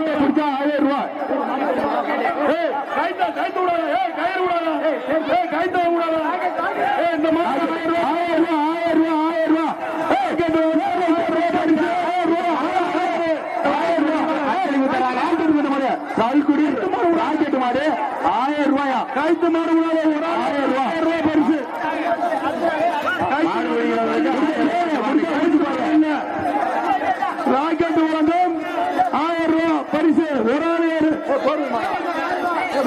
பிடிச்சா 1000 ரூபாய். கைத்து விடாத, கயிறு விடாத, கைத்த விடாத. இந்த மாதிரி 1000 ரூபாய், 1000 ரூபாய். கல்குடி ராக்கெட் மாடு 1000 ரூபாயா? கைத்து மாடு ஒரு 1000 ரூபாய் பரிசு. ராக்கெட் வழங்கும் 1000 ரூபாய் பரிசு. ஒரு ஆள் யாரு?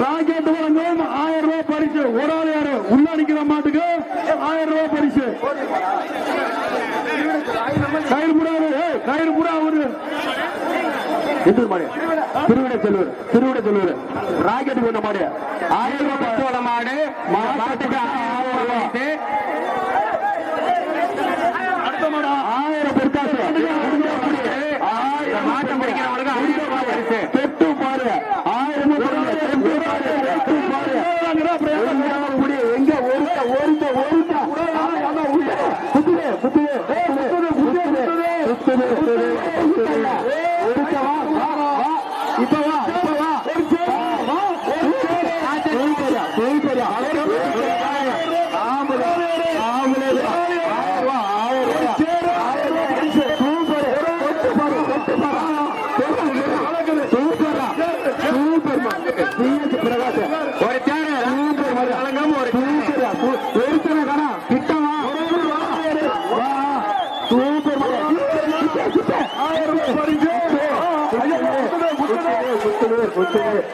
ராக்கெட் வழங்கும் 1000 ரூபாய் பரிசு. ஒரு ஆள் யாரு? உள்ள அடிக்கிற மாட்டுக்கு 1000 ரூபாய் பரிசு. கயிறு புறாரு, கயிறு புறா ஒரு திருவிட செல்வர் ராக்கெட் கொண்ட மாடு 1000 ரூபாய் மாடு. மாட்டுக்கு 1000 ரூபாய். அடுத்த மாடு 1000 பொற்காசு. மாட்டம் பிடிக்கிறவங்களுக்கு 1000 ரூபாய் பரிசு. பெட்டு பாரு 1000 எங்க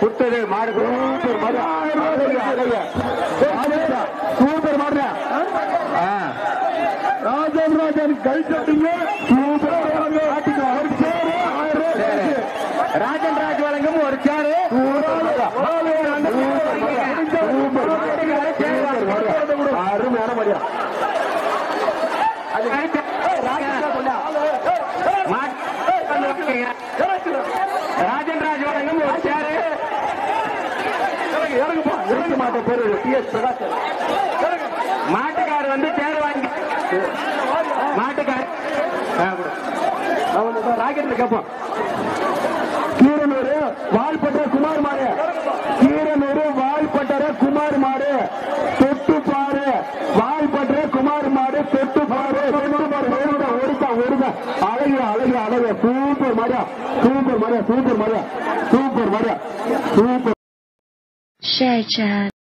புத்தது மாடு சூப்பர் மாடு. ராஜன் கைத்தட்டுங்க. ராஜன் ராஜ் வழங்கும் ஒரு சேரு. அருமையான மரியா. ராஜன் ராஜ் வழங்கும் ஒரு சேரு. மாட்டுக்கார் வந்து சேர் வாங்கி மாட்டுக்கார் ராக்கெட்ல கேட்போம். கீரனூர் வால்பட்ட குமார் மாடு. கீரனூர் வால்பட்டற குமார் மாடு. தொட்டு பாரு வால்பட்ட குமார் மாடு. தொட்டு பாரு ஒருதான் அழகு சூப்பர் மாடியா. சூப்பர். Share chat.